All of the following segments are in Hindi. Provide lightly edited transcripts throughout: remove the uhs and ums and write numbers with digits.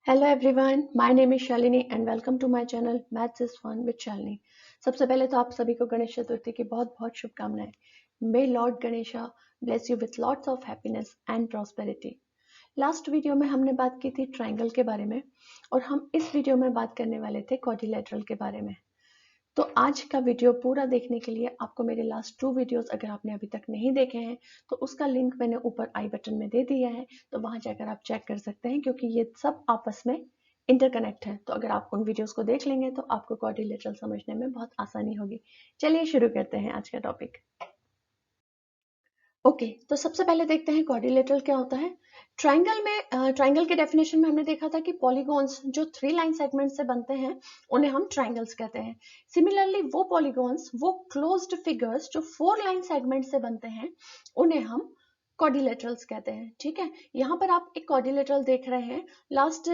Hello everyone, my name is Shalini and welcome to my channel maths is fun with Shalini. सबसे पहले तो आप सभी को गणेश चतुर्थी की बहुत बहुत शुभकामनाएं। May Lord Ganesha bless you with lots of happiness and prosperity. Last video में हमने बात की थी ट्रायंगल के बारे में और हम इस वीडियो में बात करने वाले थे क्वाड्रिलेटरल के बारे में। तो आज का वीडियो पूरा देखने के लिए आपको मेरे लास्ट 2 वीडियोस अगर आपने अभी तक नहीं देखे हैं तो उसका लिंक मैंने ऊपर आई बटन में दे दिया है, तो वहां जाकर आप चेक कर सकते हैं क्योंकि ये सब आपस में इंटरकनेक्ट है। तो अगर आप उन वीडियोस को देख लेंगे तो आपको क्वाड्रिलेटरल समझने में बहुत आसानी होगी। चलिए शुरू करते हैं आज का टॉपिक। ओके, तो सबसे पहले देखते हैं क्वाड्रिलेटरल क्या होता है। ट्राइंगल के डेफिनेशन में हमने देखा था कि पॉलीगॉन्स जो 3 लाइन सेगमेंट से बनते हैं उन्हें हम ट्राइंगल्स कहते हैं। सिमिलरली वो पॉलीगॉन्स, वो क्लोज्ड फिगर्स जो 4 लाइन सेगमेंट से बनते हैं उन्हें हम क्वाड्रिलेटरल्स कहते हैं। ठीक है, यहाँ पर आप एक क्वाड्रिलेटरल देख रहे हैं। लास्ट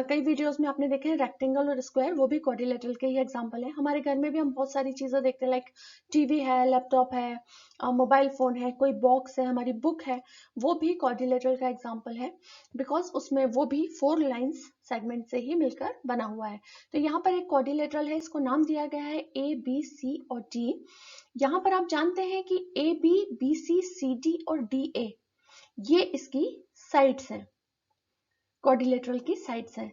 कई वीडियोस में आपने देखे हैं रेक्टेंगल और स्क्वायर, वो भी क्वाड्रिलेटरल के ही एग्जांपल है। हमारे घर में भी हम बहुत सारी चीजें देखते हैं, लाइक टीवी है, लैपटॉप है, मोबाइल फोन है, कोई बॉक्स है, हमारी बुक है, वो भी क्वाड्रिलेटरल का एग्जांपल है बिकॉज उसमें वो भी 4 लाइंस सेगमेंट से ही मिलकर बना हुआ है। तो यहाँ पर एक क्वाड्रिलेटरल है, इसको नाम दिया गया है ए बी सी और डी। यहाँ पर आप जानते हैं कि A B B C C D और डी ए ये इसकी साइड्स हैं, क्वाड्रिलेटरल की साइड्स हैं।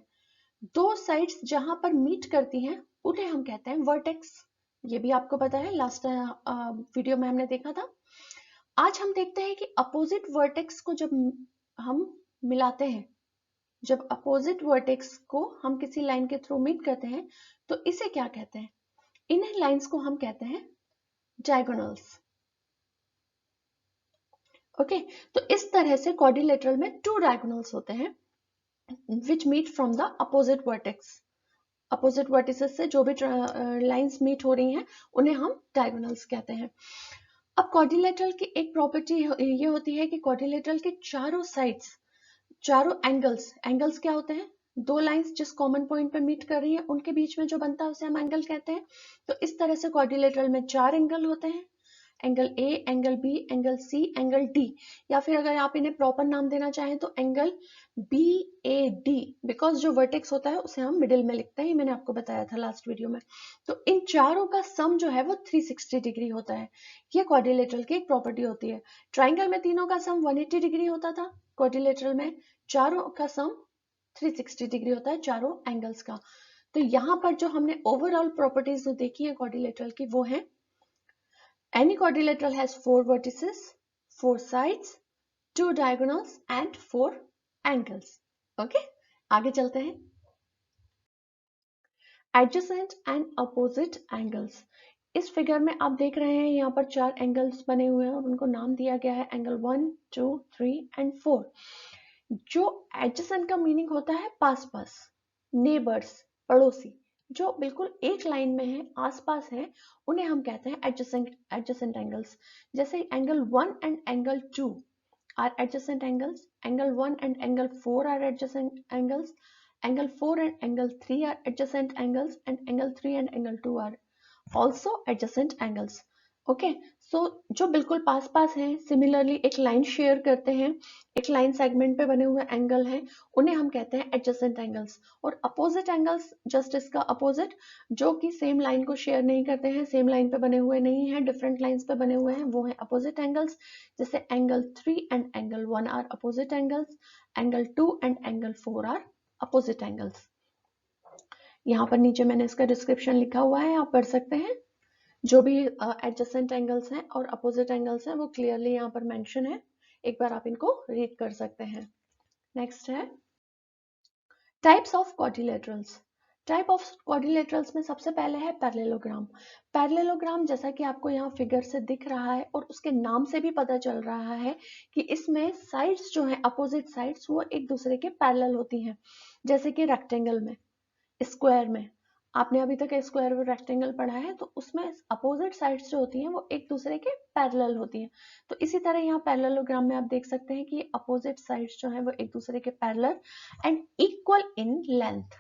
2 साइड्स जहां पर मीट करती हैं उन्हें हम कहते हैं वर्टेक्स। ये भी आपको पता है, लास्ट वीडियो में हमने देखा था। आज हम देखते हैं कि अपोजिट वर्टेक्स को जब हम मिलाते हैं, जब अपोजिट वर्टेक्स को हम किसी लाइन के थ्रू मीट करते हैं तो इसे क्या कहते हैं। इन लाइंस को हम कहते हैं डायगोनल्स। ओके, तो इस तरह से क्वाड्रिलेटरल में 2 डायगोनल्स होते हैं which meet from the opposite vertex। Opposite vertices से जो भी लाइंस मीट हो रही हैं उन्हें हम डायगोनल्स कहते हैं। अब क्वाड्रिलेटरल की एक प्रॉपर्टी ये होती है कि क्वाड्रिलेटरल के चारों साइड्स, चारों एंगल्स क्या होते हैं, 2 लाइंस जिस कॉमन पॉइंट पे मीट कर रही है उनके बीच में जो बनता है उसे हम एंगल कहते हैं। तो इस तरह से क्वाड्रिलेटरल में 4 एंगल होते हैं, angle A, angle B, angle C, angle D, या फिर अगर आप इन्हें प्रॉपर नाम देना चाहें तो angle B A D, because जो वर्टेक्स होता है उसे हम मिडिल में लिखते हैं, ये मैंने आपको बताया था लास्ट वीडियो में। तो इन चारों का सम जो है वो 360 डिग्री होता है। ये क्वाड्रिलेटरल की एक प्रॉपर्टी होती है। ट्राइंगल में तीनों का सम 180 डिग्री होता था, क्वाड्रिलेटरल में चारों का सम 360 डिग्री होता है, चारों एंगल्स का। तो यहाँ पर जो हमने ओवरऑल प्रॉपर्टीज जो देखी है क्वाड्रिलेटरल की वो है any quadrilateral has 4 vertices, 4 sides, 2 diagonals and 4 angles। Okay, आगे चलते हैं। Adjacent and opposite angles। इस फिगर में आप देख रहे हैं यहाँ पर 4 एंगल्स बने हुए हैं और उनको नाम दिया गया है एंगल 1, 2, 3 एंड 4। जो एडजेसेंट का मीनिंग होता है पास पास, नेबर्स, पड़ोसी, जो बिल्कुल एक लाइन में है, आसपास है, उन्हें हम कहते हैं एडजेसेंट एंगल्स। जैसे angle 1 and angle 2 are adjacent angles, angle 1 and angle 4 are adjacent angles, angle 4 and angle 3 are adjacent angles and angle 3 and angle 2 are also adjacent angles. Okay, so जो बिल्कुल पास पास हैं, सिमिलरली एक लाइन शेयर करते हैं, एक लाइन सेगमेंट पे बने हुए एंगल हैं, उन्हें हम कहते हैं एडजेसेंट एंगल्स। और अपोजिट एंगल्स जस्ट इसका अपोजिट, जो कि सेम लाइन को शेयर नहीं करते हैं, सेम लाइन पे बने हुए नहीं हैं, डिफरेंट लाइंस पे बने हुए हैं, वो है अपोजिट एंगल्स। जैसे angle 3 and angle 1 are opposite angles, angle 2 and angle 4 are opposite angles. यहाँ पर नीचे मैंने इसका डिस्क्रिप्शन लिखा हुआ है, आप पढ़ सकते हैं। जो भी एडजेसेंट एंगल्स हैं और अपोजिट एंगल्स हैं वो क्लियरली यहाँ पर मेंशन है, एक बार आप इनको रीड कर सकते हैं। नेक्स्ट है types of quadrilaterals. Type of quadrilaterals में सबसे पहले है पैरेललोग्राम। पैरेललोग्राम जैसा कि आपको यहाँ फिगर से दिख रहा है और उसके नाम से भी पता चल रहा है कि इसमें साइड्स जो हैं, अपोजिट साइड्स, वो एक दूसरे के पैरेलल होती हैं। जैसे कि रेक्टेंगल में, स्क्वायर में, आपने अभी तक स्क्वायर और रेक्टेंगल पढ़ा है, तो उसमें अपोजिट साइड्स जो होती हैं वो एक दूसरे के पैरेलल होती हैं। तो इसी तरह यहाँ पैरेललोग्राम में आप देख सकते हैं कि अपोजिट साइड्स जो हैं वो एक दूसरे के parallel and equal in length,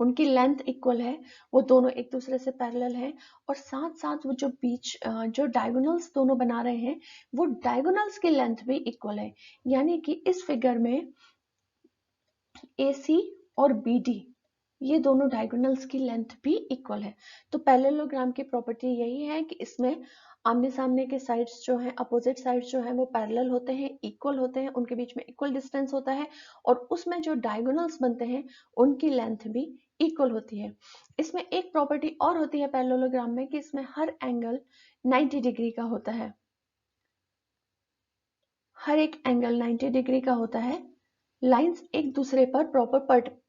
उनकी लेंथ इक्वल है, वो दोनों एक दूसरे से पैरेलल है। और साथ साथ वो जो बीच जो डायगोनल्स दोनों बना रहे हैं वो डायगोनल्स की लेंथ भी इक्वल है। यानी कि इस फिगर में AC और BD, ये दोनों डायगोनल्स की लेंथ भी इक्वल है। तो पैरेललोग्राम की प्रॉपर्टी यही है कि इसमें आमने सामने के साइड्स जो हैं, अपोजिट साइड्स जो हैं वो पैरेलल होते हैं, इक्वल होते हैं, उनके बीच में इक्वल डिस्टेंस होता है, और उसमें जो डायगोनल्स बनते हैं उनकी लेंथ भी इक्वल होती है। इसमें एक प्रॉपर्टी और होती है पैरेललोग्राम में कि इसमें हर एंगल 90 डिग्री का होता है, हर एक एंगल 90 डिग्री का होता है। लाइंस एक दूसरे पर प्रॉपर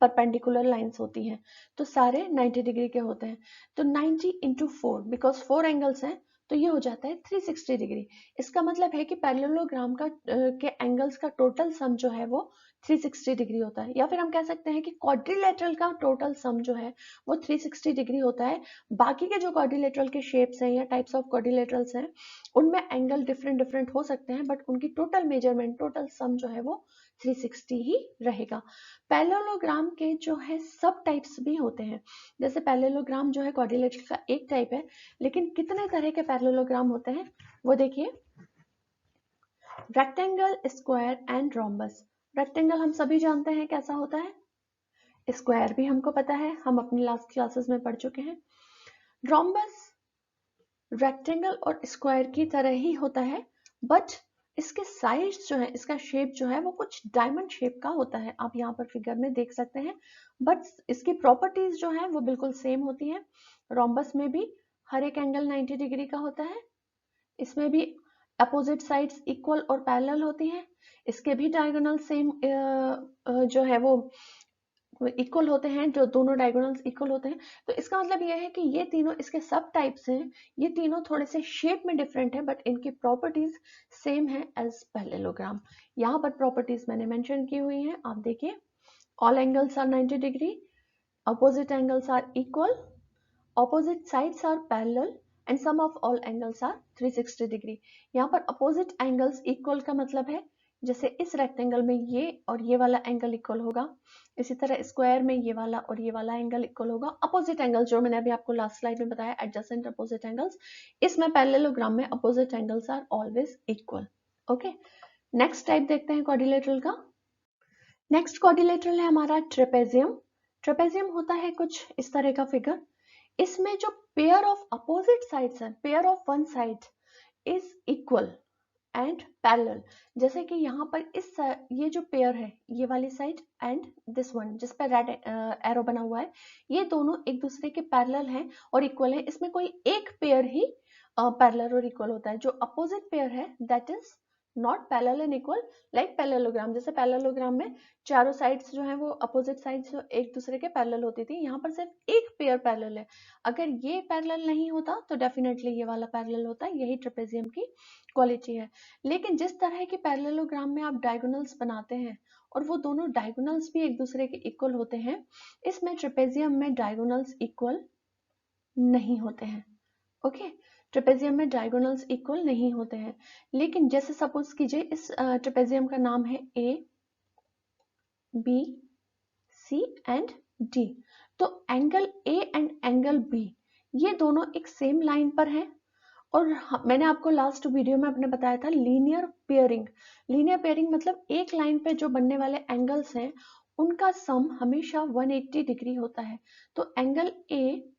परपेंडिकुलर लाइंस होती हैं, तो सारे 90 डिग्री के होते हैं। तो 90 इंटू 4, बिकॉज 4 एंगल्स हैं तो ये हो जाता है 360 डिग्री। इसका मतलब है कि पैरेललोग्राम का के एंगल्स का टोटल सम जो है वो 360 डिग्री होता है, या फिर हम कह सकते हैं कि क्वाड्रिलेटरल का टोटल सम जो है वो 360 डिग्री होता है। बाकी के जो क्वाड्रिलेटरल के शेप्स हैं या टाइप्स ऑफ क्वाड्रिलेटरल्स हैं उनमें एंगल डिफरेंट डिफरेंट हो सकते हैं, बट उनकी टोटल मेजरमेंट, टोटल सम जो है वो 360 ही रहेगा। पैरेललोग्राम के जो है सब टाइप्स भी होते हैं। जैसे पैरेललोग्राम जो है क्वाड्रिलेटरल का एक टाइप है, लेकिन कितने तरह के पैरेललोग्राम होते हैं वो देखिए। Rectangle, square and rhombus. Rectangle हम सभी जानते हैं कैसा होता है, स्क्वायर भी हमको पता है, हम अपनी लास्ट क्लासेस में पढ़ चुके हैं। रोम्बस रेक्टेंगल और स्क्वायर की तरह ही होता है, बट इसके साइड्स जो है, इसका शेप जो है वो कुछ डायमंड शेप का होता है, आप यहाँ पर फिगर में देख सकते हैं। बट इसकी प्रॉपर्टीज जो है वो बिल्कुल सेम होती है। रोम्बस में भी हर एक एंगल 90 डिग्री का होता है, इसमें भी अपोजिट साइड्स इक्वल और पैरेलल होती हैं, इसके भी डायगोनल सेम जो है वो इक्वल होते हैं, जो दोनों डायगोनल्स इक्वल होते हैं। तो इसका मतलब यह है कि ये तीनों इसके सब टाइप्स हैं, ये तीनों थोड़े से शेप में डिफरेंट है, बट इनकी प्रॉपर्टीज सेम है एज पैरेललोग्राम। यहाँ पर प्रॉपर्टीज मैंने मेंशन की हुई हैं, आप देखिए। All angles are 90 degree, opposite angles are equal, opposite sides are parallel and sum of all angles are 360 degree. यहाँ पर opposite angles equal का मतलब है जैसे इस रेक्टेंगल में ये और ये वाला एंगल इक्वल होगा, इसी तरह स्क्वायर में ये वाला और ये वाला एंगल इक्वल होगा। अपोजिट एंगल्स जो मैंने अभी आपको लास्ट स्लाइड में बताया, एडजेसेंट अपोजिट एंगल्स, इसमें पैरेललोग्राम में opposite angles are always equal. Okay, next type देखते हैं क्वाड्रिलेटरल का। नेक्स्ट क्वाड्रिलेटरल है हमारा ट्रेपेजियम। ट्रेपेजियम होता है कुछ इस तरह का फिगर। इसमें जो पेयर ऑफ अपोजिट साइड्स हैं, pair of one side is equal and parallel. जैसे कि यहाँ पर इस ये जो पेयर है, ये वाली साइड एंड दिस वन जिस पर रेड एरो बना हुआ है, ये दोनों एक दूसरे के पैरेलल हैं और इक्वल है। इसमें कोई एक पेयर ही पैरेलल और इक्वल होता है, जो अपोजिट पेयर है that is not parallel and equal, like parallelogram. जैसे पैरेललोग्राम में चारों साइड्स जो है वो अपोजिट साइड्स एक दूसरे के पैरेलल होती थी, यहाँ पर सिर्फ एक पेयर पैरेलल है। अगर ये पैरेलल नहीं होता तो डेफिनेटली ये वाला पैरेलल होता है, यही ट्रेपेजियम की क्वालिटी है। लेकिन जिस तरह के पैरेललोग्राम में आप डायगोनल्स बनाते हैं और वो दोनों डायगोनल्स भी एक दूसरे के इक्वल होते हैं, इसमें ट्रेपेजियम में डायगोनल्स इक्वल नहीं होते हैं। ओके, ट्रेपेजियम में डायगोनल्स इक्वल नहीं होते हैं। लेकिन जैसे सपोज कीजिए इस ट्रेपेजियम का नाम है A, B, C and D. तो angle A and angle B ये दोनों एक सेम लाइन पर हैं, और मैंने आपको लास्ट वीडियो में आपने बताया था लीनियर पेयरिंग। लीनियर पेयरिंग मतलब एक लाइन पे जो बनने वाले एंगल्स हैं उनका सम हमेशा 180 डिग्री होता है। तो angle A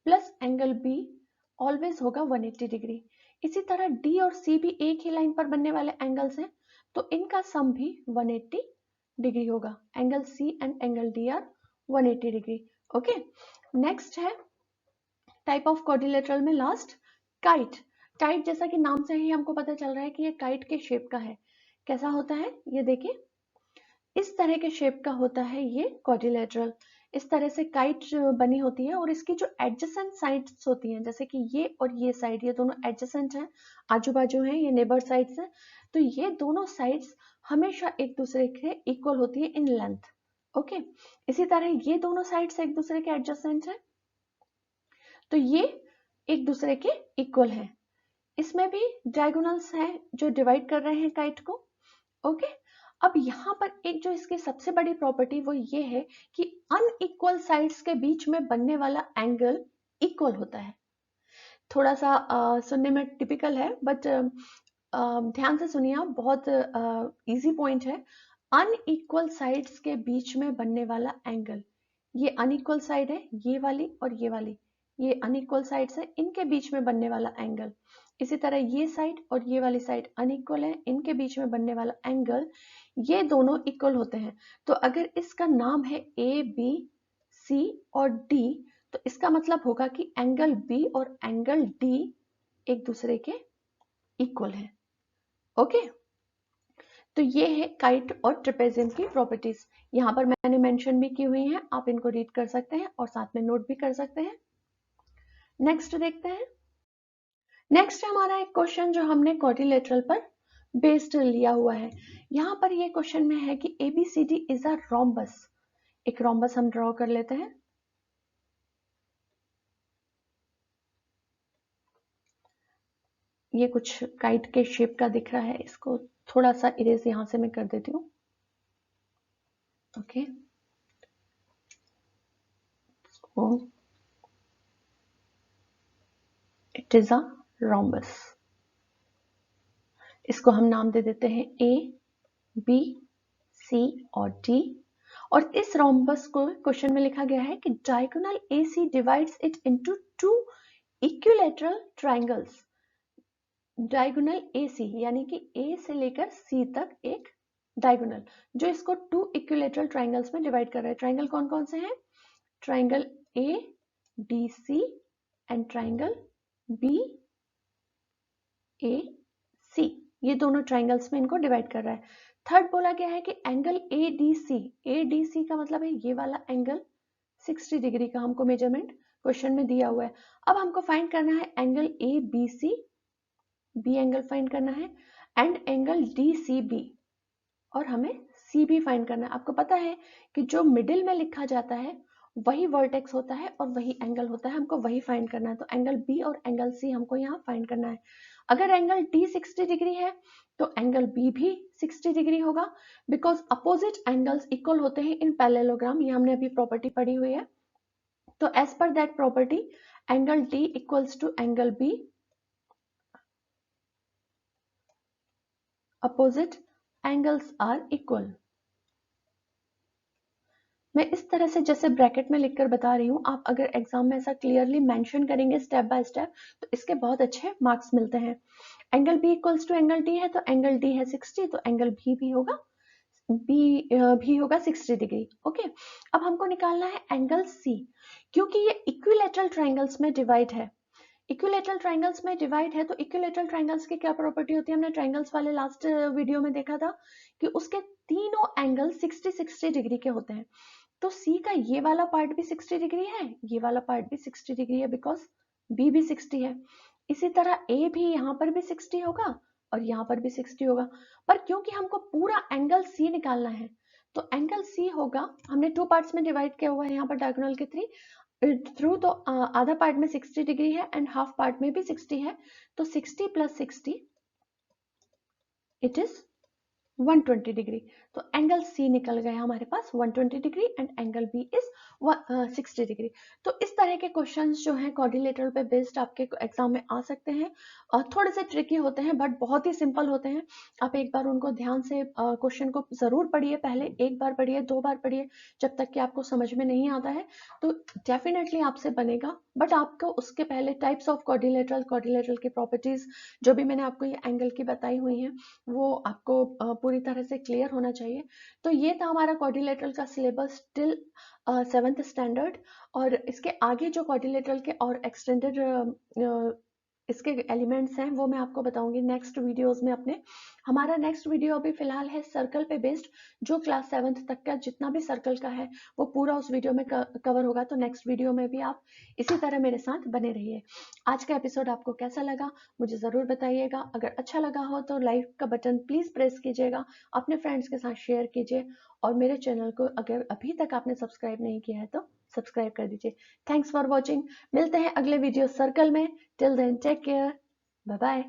plus angle be always होगा 180 डिग्री। इसी तरह डी और सी भी एक ही लाइन पर बनने वाले एंगल्स हैं, तो इनका सम भी 180 डिग्री होगा। Angle C and angle D are 180 degree. Okay, next है टाइप ऑफ क्वाड्रिलेटरल में लास्ट काइट। काइट जैसा कि नाम से ही हमको पता चल रहा है कि ये काइट के शेप का है। कैसा होता है ये देखिए, इस तरह के शेप का होता है ये क्वाड्रिलेटरल। इस तरह से काइट बनी होती है और इसकी जो एडजेसेंट साइड्स होती हैं, जैसे कि ये और ये साइड, ये दोनों एडजेसेंट हैं, आजू बाजू हैं, ये नेबर साइड्स हैं। तो ये दोनों साइड्स हमेशा एक दूसरे के इक्वल होती है इन लेंथ। ओके, इसी तरह ये दोनों साइड्स एक दूसरे के एडजेसेंट हैं, तो ये एक दूसरे के इक्वल हैं। इसमें भी डायगोनल्स हैं जो डिवाइड कर रहे हैं काइट को। ओके, अब यहाँ पर एक जो इसकी सबसे बड़ी प्रॉपर्टी वो ये है कि अनइक्वल साइड्स के बीच में बनने वाला एंगल इक्वल होता है। थोड़ा सा सुनने में टिपिकल है, बट ध्यान से सुनिए आप, बहुत इजी पॉइंट है। अनइक्वल साइड्स के बीच में बनने वाला एंगल, ये अनइक्वल साइड है, ये वाली और ये वाली, ये अनइक्वल साइड्स है, इनके बीच में बनने वाला एंगल। इसी तरह ये साइड और ये वाली साइड अनइक्वल है, इनके बीच में बनने वाला एंगल, ये दोनों इक्वल होते हैं। तो अगर इसका नाम है ए बी सी और डी, तो इसका मतलब होगा कि एंगल बी और एंगल डी एक दूसरे के इक्वल है। ओके, तो ये है काइट और ट्रेपेजियम की प्रॉपर्टीज। यहाँ पर मैंने मेंशन भी की हुई हैं, आप इनको रीड कर सकते हैं और साथ में नोट भी कर सकते हैं। नेक्स्ट देखते हैं। नेक्स्ट हमारा एक क्वेश्चन जो हमने क्वाड्रिलेटरल पर बेस्ड लिया हुआ है। यहाँ पर ये क्वेश्चन में है कि ABCD इज अ रोम्बस। एक रोम्बस हम ड्रॉ कर लेते हैं। ये कुछ काइट के शेप का दिख रहा है, इसको थोड़ा सा इरेज यहां से मैं कर देती हूँ। Okay, it is a rhombus. इसको हम नाम दे देते हैं A, B, C और D। और इस रोम्बस को क्वेश्चन में लिखा गया है कि diagonal AC divides it into two equilateral triangles. Diagonal AC यानी कि A से लेकर C तक एक डायगोनल, जो इसको टू इक्विलेटरल ट्रायंगल्स में डिवाइड कर रहा है। ट्रायंगल कौन कौन से हैं? Triangle ADC and triangle BAC, ये दोनों ट्रायंगल्स में इनको डिवाइड कर रहा है। थर्ड बोला गया है कि एंगल ADC का मतलब है ये वाला एंगल 60 डिग्री का हमको मेजरमेंट क्वेश्चन में दिया हुआ है। अब हमको फाइंड करना है angle ABC, B angle find करना है, एंड एंगल DCB, और हमें CB फाइंड करना है। आपको पता है कि जो मिडिल में लिखा जाता है वही वर्टेक्स होता है और वही एंगल होता है, हमको वही फाइंड करना है। तो एंगल B और एंगल C हमको यहाँ फाइंड करना है। अगर एंगल D 60 डिग्री है तो एंगल B भी 60 डिग्री होगा, बिकॉज अपोजिट एंगल्स इक्वल होते हैं इन पैरेललोग्राम। ये हमने अभी प्रॉपर्टी पढ़ी हुई है। तो as per that property angle D equals to angle B, opposite angles are equal. मैं इस तरह से जैसे ब्रैकेट में लिखकर बता रही हूँ, आप अगर एग्जाम में ऐसा क्लियरली मेंशन करेंगे स्टेप बाय स्टेप तो इसके बहुत अच्छे मार्क्स मिलते हैं। Angle B equals to angle D है, तो एंगल D है 60, तो एंगल B भी होगा भी होगा 60 डिग्री। ओके, अब हमको निकालना है एंगल C, क्योंकि ये इक्विलेटरल ट्राइंगल्स में डिवाइड है। इक्विलेटरल ट्राइंगल्स में डिवाइड है तो इक्विलेटरल ट्राइंगल्स की क्या प्रॉपर्टी होती है? हमने ट्राइंगल्स वाले लास्ट वीडियो में देखा था कि उसके तीनों एंगल 60-60 डिग्री के होते हैं। तो C का ये वाला पार्ट भी 60 डिग्री है, ये वाला पार्ट भी 60 डिग्री है, बिकॉज B भी 60 है। इसी तरह A भी यहाँ पर भी 60 होगा और यहाँ पर भी 60 होगा। पर क्योंकि हमको पूरा एंगल C निकालना है तो एंगल C होगा, हमने टू पार्ट्स में डिवाइड किया हुआ है यहाँ पर डायगोनल के थ्रू, तो आधा पार्ट में 60 डिग्री है एंड हाफ पार्ट में भी 60 है, तो 60 + 60 इट इज 120 डिग्री। तो एंगल C निकल गया हमारे पास 120 degree and angle B is 60 degree. तो इस तरह के क्वेश्चंस जो हैं क्वाड्रिलेटरल पे बेस्ड आपके एग्जाम में आ सकते हैं, और थोड़े से ट्रिकी होते हैं बट बहुत ही सिंपल होते हैं। आप एक बार उनको ध्यान से क्वेश्चन को जरूर पढ़िए, पहले एक बार पढ़िए, 2 बार पढ़िए, जब तक कि आपको समझ में नहीं आता है तो डेफिनेटली आपसे बनेगा। बट आपको उसके पहले टाइप्स ऑफ क्वाड्रिलेटरल की प्रॉपर्टीज जो भी मैंने आपको ये एंगल की बताई हुई हैं वो आपको पूरी तरह से क्लियर होना चाहिए। तो ये था हमारा क्वाड्रिलेटरल का सिलेबस टिल 7th स्टैंडर्ड, और इसके आगे जो क्वाड्रिलेटरल के और एक्सटेंडेड इसके एलिमेंट्स हैं वो मैं आपको बताऊंगी नेक्स्ट वीडियोस में अपने। हमारा नेक्स्ट वीडियो अभी फिलहाल है सर्कल पे बेस्ड, जो क्लास 7th तक का जितना भी सर्कल का है वो पूरा उस वीडियो में कवर होगा। तो नेक्स्ट वीडियो में भी आप इसी तरह मेरे साथ बने रहिए। आज का एपिसोड आपको कैसा लगा मुझे ज़रूर बताइएगा। अगर अच्छा लगा हो तो लाइक का बटन प्लीज़ प्रेस कीजिएगा, अपने फ्रेंड्स के साथ शेयर कीजिए, और मेरे चैनल को अगर अभी तक आपने सब्सक्राइब नहीं किया है तो सब्सक्राइब कर दीजिए। Thanks for watching. मिलते हैं अगले वीडियो सर्कल में। Till then take care, bye bye.